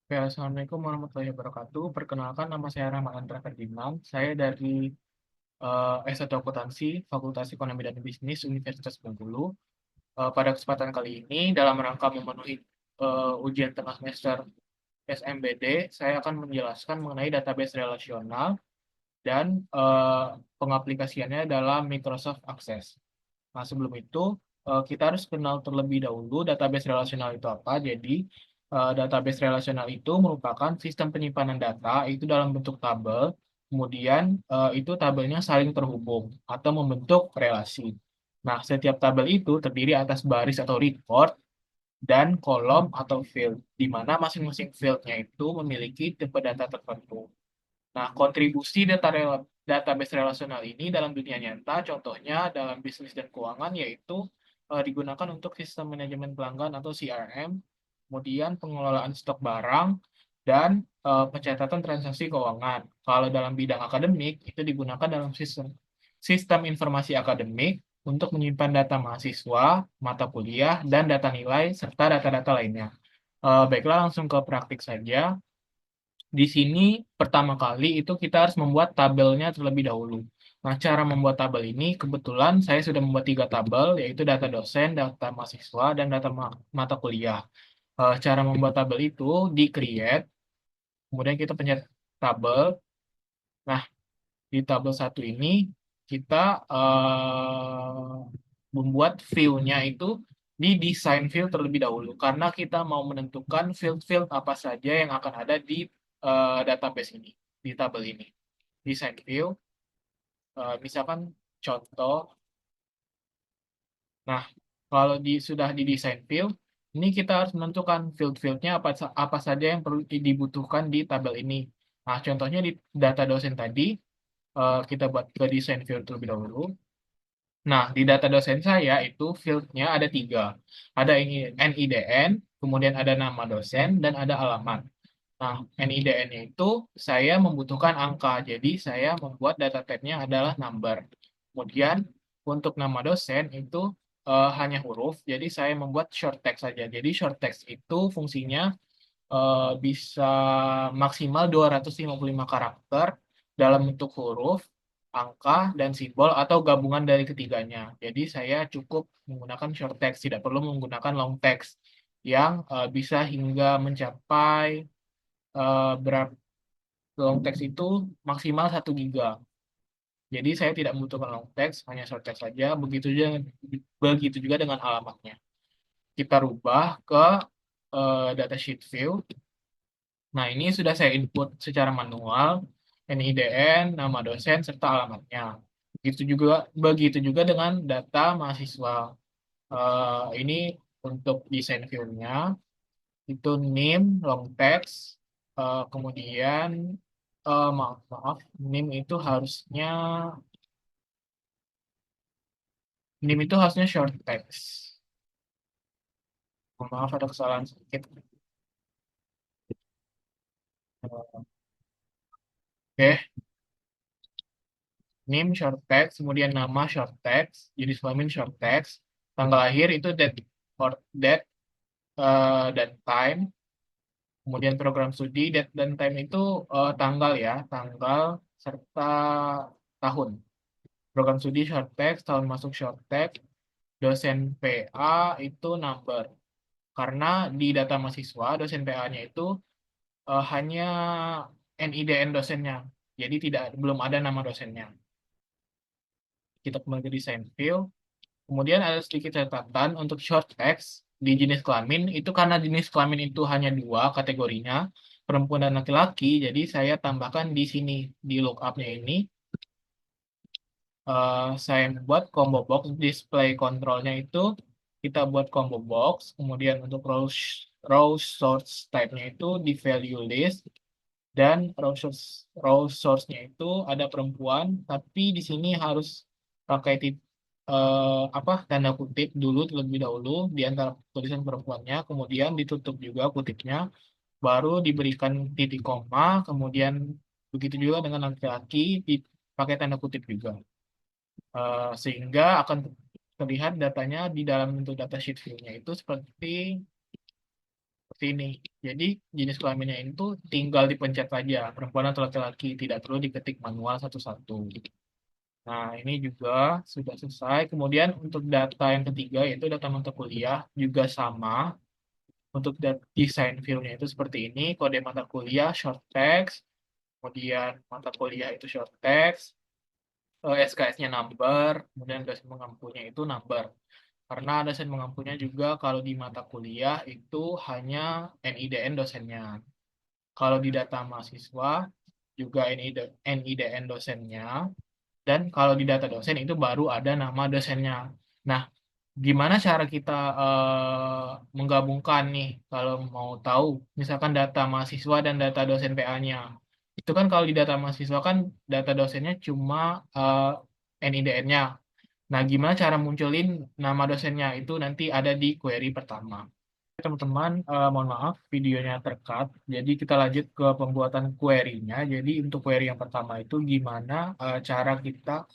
Oke, Assalamualaikum warahmatullahi wabarakatuh. Perkenalkan, nama saya Rahmat Ferdinand. Saya dari S1 Akuntansi, Fakultas Ekonomi dan Bisnis Universitas Bengkulu. Pada kesempatan kali ini, dalam rangka memenuhi ujian tengah semester SMBD, saya akan menjelaskan mengenai database relasional dan pengaplikasiannya dalam Microsoft Access. Nah, sebelum itu, kita harus kenal terlebih dahulu database relasional itu apa. Jadi, database relasional itu merupakan sistem penyimpanan data itu dalam bentuk tabel, kemudian itu tabelnya saling terhubung atau membentuk relasi. Nah, setiap tabel itu terdiri atas baris atau record dan kolom atau field, di mana masing-masing fieldnya itu memiliki tipe data tertentu. Nah, kontribusi database relasional ini dalam dunia nyata, contohnya dalam bisnis dan keuangan, yaitu digunakan untuk sistem manajemen pelanggan atau CRM, kemudian pengelolaan stok barang, dan pencatatan transaksi keuangan. Kalau dalam bidang akademik, itu digunakan dalam sistem sistem informasi akademik untuk menyimpan data mahasiswa, mata kuliah, dan data nilai, serta data-data lainnya. Baiklah, langsung ke praktik saja. Di sini pertama kali itu kita harus membuat tabelnya terlebih dahulu. Nah, cara membuat tabel ini kebetulan saya sudah membuat 3 tabel, yaitu data dosen, data mahasiswa, dan data mata kuliah. Cara membuat tabel itu di create, kemudian kita pencet tabel. Nah, di tabel satu ini kita membuat view-nya itu di design field terlebih dahulu, karena kita mau menentukan field-field apa saja yang akan ada di database ini, di tabel ini. Design field, misalkan contoh. Nah, kalau sudah di design field, ini kita harus menentukan field-fieldnya apa saja yang perlu dibutuhkan di tabel ini. Nah, contohnya di data dosen tadi, kita buat ke design field terlebih dahulu. Nah, di data dosen saya itu fieldnya ada 3. Ada NIDN, kemudian ada nama dosen, dan ada alamat. Nah, NIDN-nya itu saya membutuhkan angka, jadi saya membuat data type-nya adalah number. Kemudian, untuk nama dosen itu hanya huruf, jadi saya membuat short text saja. Jadi short text itu fungsinya bisa maksimal 255 karakter dalam bentuk huruf, angka, dan simbol atau gabungan dari ketiganya. Jadi saya cukup menggunakan short text, tidak perlu menggunakan long text yang bisa hingga mencapai berapa long text itu maksimal 1 GB. Jadi saya tidak membutuhkan long text, hanya short text saja. Begitu juga dengan alamatnya. Kita rubah ke datasheet view. Nah, ini sudah saya input secara manual, NIDN, nama dosen, serta alamatnya. Begitu juga dengan data mahasiswa. Ini untuk desain view-nya, itu name, long text, kemudian, maaf, name itu harusnya short text. Maaf, ada kesalahan sedikit. Oke, name short text, kemudian nama short text, jenis kelamin short text, tanggal lahir itu date dan time, kemudian program studi, date dan time itu tanggal ya, tanggal serta tahun. Program studi short text, tahun masuk short text, dosen PA itu number. Karena di data mahasiswa, dosen PA-nya itu hanya NIDN dosennya, jadi belum ada nama dosennya. Kita kembali ke design field. Kemudian ada sedikit catatan untuk short text di jenis kelamin itu, karena jenis kelamin itu hanya 2 kategorinya, perempuan dan laki-laki. Jadi saya tambahkan di sini di lookup-nya ini, saya buat combo box display control-nya itu kita buat combo box. Kemudian untuk row source type-nya itu di value list, dan row source-nya itu ada perempuan, tapi di sini harus pakai apa, tanda kutip dulu terlebih dahulu di antara tulisan perempuannya, kemudian ditutup juga kutipnya, baru diberikan titik koma, kemudian begitu juga dengan laki-laki dipakai tanda kutip juga. Sehingga akan terlihat datanya di dalam bentuk datasheet view-nya itu seperti seperti ini. Jadi jenis kelaminnya itu tinggal dipencet saja, perempuan atau laki-laki, tidak perlu diketik manual satu-satu. Nah, ini juga sudah selesai. Kemudian untuk data yang ketiga yaitu data mata kuliah juga sama. Untuk desain filmnya itu seperti ini, kode mata kuliah short text, kemudian mata kuliah itu short text, SKS-nya number, kemudian dosen mengampunya itu number. Karena dosen mengampunya juga kalau di mata kuliah itu hanya NIDN dosennya. Kalau di data mahasiswa juga NIDN dosennya. Dan kalau di data dosen itu baru ada nama dosennya. Nah, gimana cara kita menggabungkan nih kalau mau tahu misalkan data mahasiswa dan data dosen PA-nya. Itu kan kalau di data mahasiswa kan data dosennya cuma NIDN-nya. Nah, gimana cara munculin nama dosennya itu nanti ada di query pertama. Teman-teman, mohon maaf videonya tercut. Jadi kita lanjut ke pembuatan query-nya. Jadi untuk query yang pertama itu gimana cara kita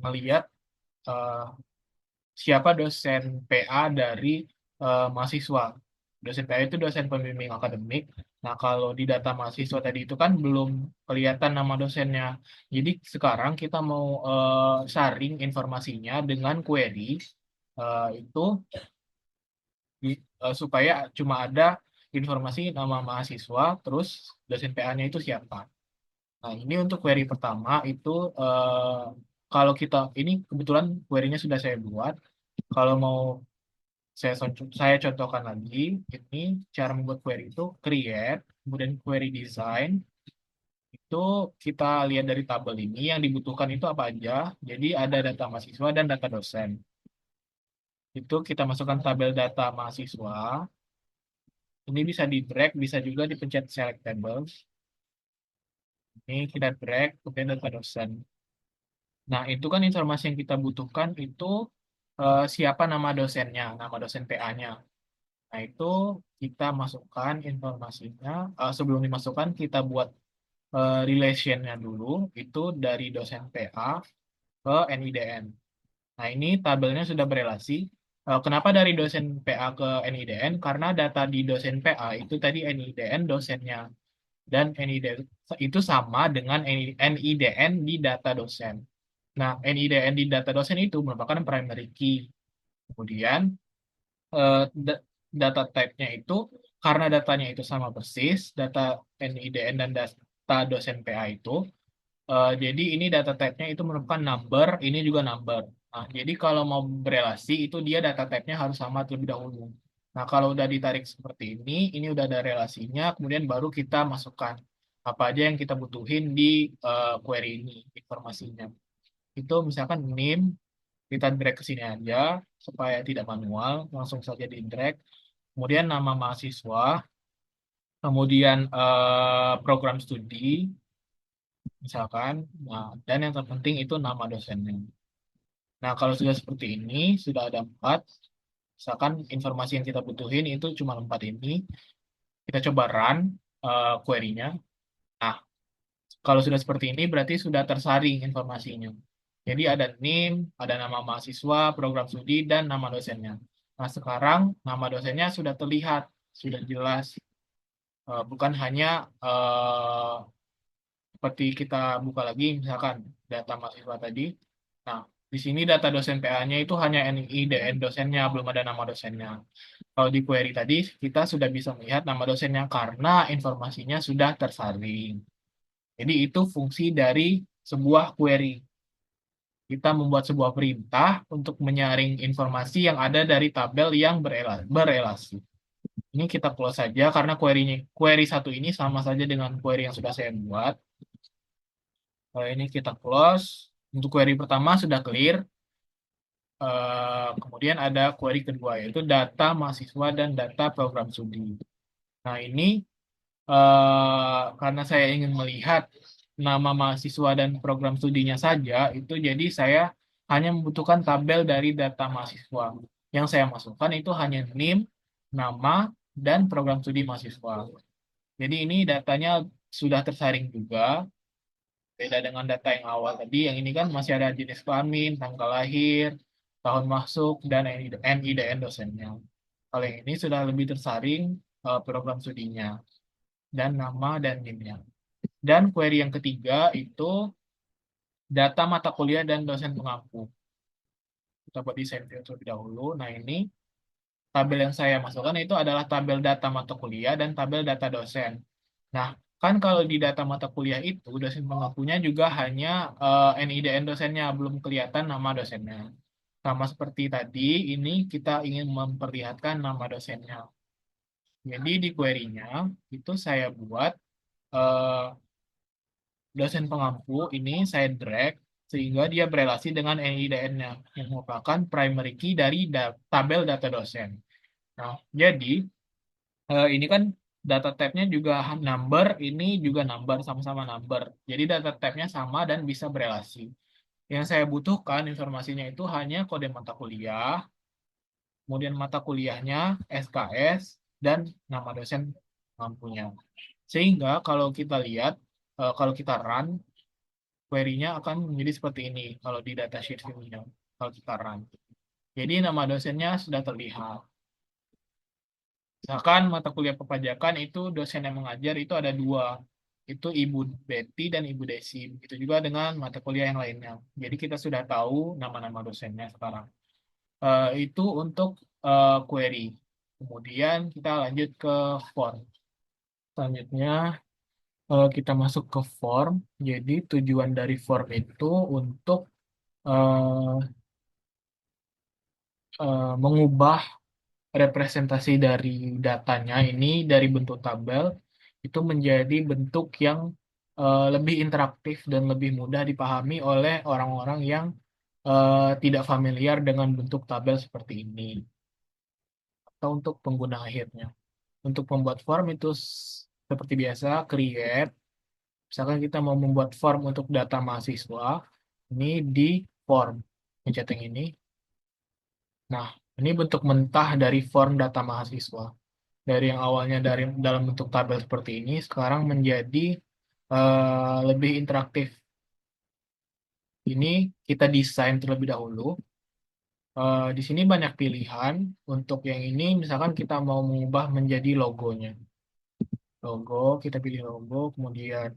melihat siapa dosen PA dari mahasiswa. Dosen PA itu dosen pembimbing akademik. Nah, kalau di data mahasiswa tadi itu kan belum kelihatan nama dosennya. Jadi sekarang kita mau saring informasinya dengan query itu supaya cuma ada informasi nama mahasiswa, terus dosen PA-nya itu siapa. Nah, ini untuk query pertama itu kalau kita ini kebetulan query-nya sudah saya buat. Kalau mau saya contohkan lagi, ini cara membuat query itu create, kemudian query design, itu kita lihat dari tabel ini yang dibutuhkan itu apa aja. Jadi ada data mahasiswa dan data dosen. Itu kita masukkan tabel data mahasiswa. Ini bisa di drag, bisa juga dipencet select tables. Ini kita drag, kemudian data dosen. Nah, itu kan informasi yang kita butuhkan itu siapa nama dosennya, nama dosen PA-nya. Nah, itu kita masukkan informasinya. Sebelum dimasukkan, kita buat relation-nya dulu. Itu dari dosen PA ke NIDN. Nah, ini tabelnya sudah berelasi. Kenapa dari dosen PA ke NIDN? Karena data di dosen PA itu tadi NIDN dosennya. Dan NIDN itu sama dengan NIDN di data dosen. Nah, NIDN di data dosen itu merupakan primary key. Kemudian, eh, da- data type-nya itu, karena datanya itu sama persis, data NIDN dan data dosen PA itu, jadi ini data type-nya itu merupakan number, ini juga number. Nah, jadi kalau mau berelasi, itu dia data type-nya harus sama terlebih dahulu. Nah, kalau udah ditarik seperti ini udah ada relasinya, kemudian baru kita masukkan apa aja yang kita butuhin di query ini, informasinya. Itu misalkan name, kita drag ke sini aja supaya tidak manual, langsung saja di drag. Kemudian nama mahasiswa, kemudian program studi, misalkan. Nah, dan yang terpenting itu nama dosennya. Nah, kalau sudah seperti ini, sudah ada empat, misalkan informasi yang kita butuhin itu cuma empat ini, kita coba run query-nya. Nah, kalau sudah seperti ini, berarti sudah tersaring informasinya. Jadi ada name, ada nama mahasiswa, program studi, dan nama dosennya. Nah, sekarang nama dosennya sudah terlihat, sudah jelas. Bukan hanya seperti kita buka lagi, misalkan data mahasiswa tadi. Nah, di sini data dosen PA-nya itu hanya NIDN dosennya, belum ada nama dosennya. Kalau di query tadi, kita sudah bisa melihat nama dosennya karena informasinya sudah tersaring. Jadi itu fungsi dari sebuah query. Kita membuat sebuah perintah untuk menyaring informasi yang ada dari tabel yang berelasi. Ini kita close saja karena query satu ini sama saja dengan query yang sudah saya buat. Kalau ini kita close. Untuk query pertama sudah clear. Kemudian ada query kedua yaitu data mahasiswa dan data program studi. Nah, ini karena saya ingin melihat nama mahasiswa dan program studinya saja, itu jadi saya hanya membutuhkan tabel dari data mahasiswa. Yang saya masukkan itu hanya NIM, nama, dan program studi mahasiswa. Jadi ini datanya sudah tersaring juga, beda dengan data yang awal tadi. Yang ini kan masih ada jenis kelamin, tanggal lahir, tahun masuk, dan NIDN dosennya. Kalau yang ini sudah lebih tersaring program studinya dan nama dan NIM-nya. Dan query yang ketiga itu data mata kuliah dan dosen pengampu. Kita buat desain field terlebih dahulu. Nah, ini tabel yang saya masukkan itu adalah tabel data mata kuliah dan tabel data dosen. Nah, kan kalau di data mata kuliah itu, dosen pengampunya juga hanya NIDN dosennya, belum kelihatan nama dosennya. Sama seperti tadi, ini kita ingin memperlihatkan nama dosennya. Jadi di query-nya, itu saya buat eh, dosen pengampu ini saya drag sehingga dia berelasi dengan NIDN-nya yang merupakan primary key dari tabel data dosen. Nah, jadi ini kan data type-nya juga number, ini juga number, sama-sama number. Jadi data type-nya sama dan bisa berelasi. Yang saya butuhkan informasinya itu hanya kode mata kuliah, kemudian mata kuliahnya, SKS, dan nama dosen mampunya. Sehingga kalau kita lihat, kalau kita run, query-nya akan menjadi seperti ini kalau di datasheet ini, kalau kita run. Jadi nama dosennya sudah terlihat. Misalkan mata kuliah perpajakan itu dosen yang mengajar itu ada dua, itu Ibu Betty dan Ibu Desi. Itu juga dengan mata kuliah yang lainnya. Jadi kita sudah tahu nama-nama dosennya sekarang. Itu untuk query. Kemudian kita lanjut ke form. Selanjutnya kita masuk ke form. Jadi tujuan dari form itu untuk eh, mengubah representasi dari datanya ini dari bentuk tabel itu menjadi bentuk yang lebih interaktif dan lebih mudah dipahami oleh orang-orang yang tidak familiar dengan bentuk tabel seperti ini atau untuk pengguna akhirnya. Untuk membuat form itu seperti biasa create. Misalkan kita mau membuat form untuk data mahasiswa, ini di form. Pencet yang ini. Nah, ini bentuk mentah dari form data mahasiswa. Dari yang awalnya dari dalam bentuk tabel seperti ini, sekarang menjadi lebih interaktif. Ini kita desain terlebih dahulu. Di sini banyak pilihan. Untuk yang ini, misalkan kita mau mengubah menjadi logonya. Logo, kita pilih logo, kemudian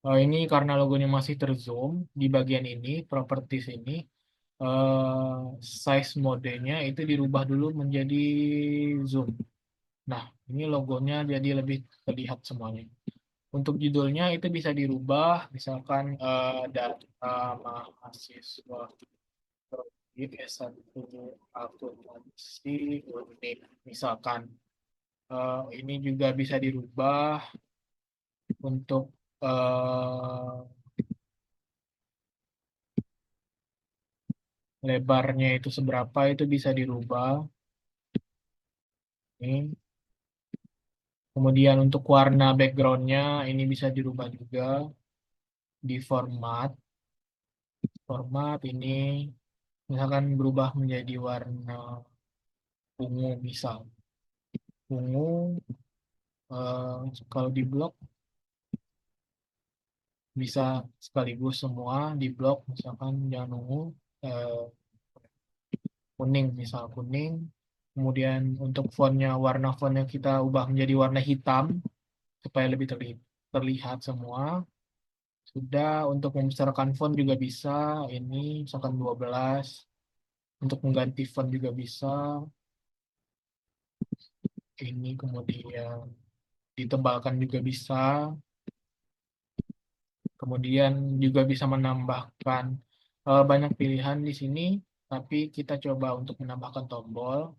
ini karena logonya masih terzoom di bagian ini, properties ini, size modenya itu dirubah dulu menjadi zoom. Nah, ini logonya jadi lebih terlihat semuanya. Untuk judulnya itu bisa dirubah, misalkan data mahasiswa proyek S1 akuntansi unik. Misalkan ini juga bisa dirubah untuk lebarnya itu seberapa itu bisa dirubah. Ini. Kemudian untuk warna backgroundnya ini bisa dirubah juga di format. Format ini misalkan berubah menjadi warna ungu misal. Ungu kalau di blok bisa sekaligus semua di blok misalkan jangan ungu eh, kuning misal kuning. Kemudian untuk fontnya warna fontnya kita ubah menjadi warna hitam supaya lebih terlihat semua. Sudah untuk membesarkan font juga bisa. Ini misalkan 12. Untuk mengganti font juga bisa. Ini kemudian ditebalkan juga bisa. Kemudian juga bisa menambahkan banyak pilihan di sini. Tapi kita coba untuk menambahkan tombol.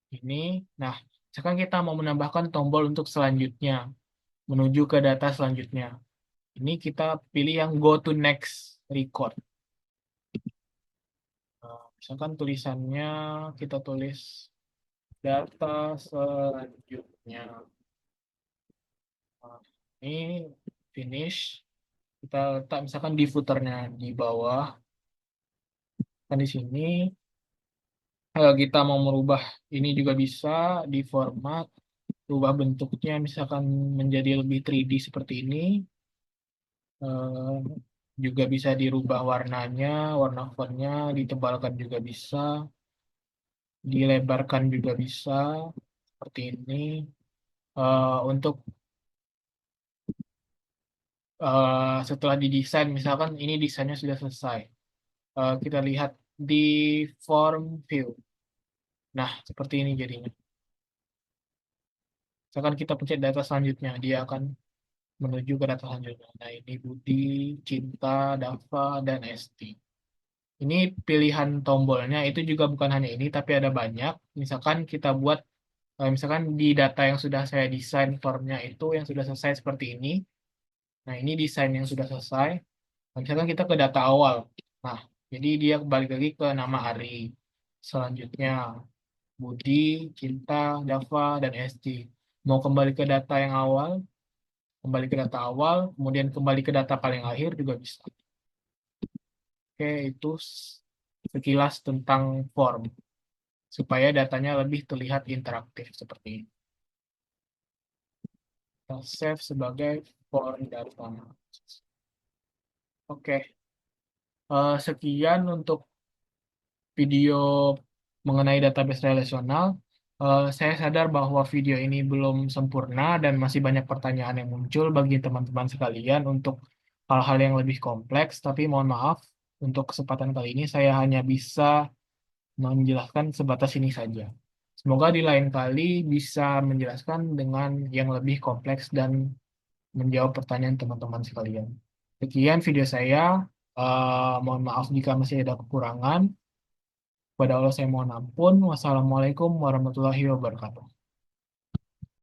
Ini. Nah, sekarang kita mau menambahkan tombol untuk selanjutnya. Menuju ke data selanjutnya. Ini kita pilih yang go to next record. Misalkan tulisannya kita tulis data selanjutnya. Nah, ini finish. Kita letak misalkan di footernya di bawah. Kan di sini kita mau merubah ini juga bisa di format, rubah bentuknya misalkan menjadi lebih 3D seperti ini. Eh, juga bisa dirubah warnanya, warna fontnya, ditebalkan juga bisa, dilebarkan juga bisa, seperti ini. Untuk setelah didesain, misalkan ini desainnya sudah selesai. Kita lihat di form view. Nah, seperti ini jadinya. Misalkan kita pencet data selanjutnya, dia akan menuju ke data selanjutnya. Nah, ini Budi, Cinta, Dava, dan Esti. Ini pilihan tombolnya itu juga bukan hanya ini, tapi ada banyak. Misalkan kita buat, misalkan di data yang sudah saya desain formnya itu yang sudah selesai seperti ini. Nah, ini desain yang sudah selesai. Nah, misalkan kita ke data awal. Nah, jadi dia balik lagi ke nama Ari. Selanjutnya, Budi, Cinta, Dava, dan Esti. Mau kembali ke data yang awal, kembali ke data awal, kemudian kembali ke data paling akhir juga bisa. Oke, itu sekilas tentang form, supaya datanya lebih terlihat interaktif seperti ini. Kita save sebagai form data. Oke, sekian untuk video mengenai database relasional. Saya sadar bahwa video ini belum sempurna dan masih banyak pertanyaan yang muncul bagi teman-teman sekalian untuk hal-hal yang lebih kompleks, tapi mohon maaf, untuk kesempatan kali ini saya hanya bisa menjelaskan sebatas ini saja. Semoga di lain kali bisa menjelaskan dengan yang lebih kompleks dan menjawab pertanyaan teman-teman sekalian. Sekian video saya. Mohon maaf jika masih ada kekurangan. Kepada Allah saya mohon ampun. Wassalamualaikum warahmatullahi wabarakatuh.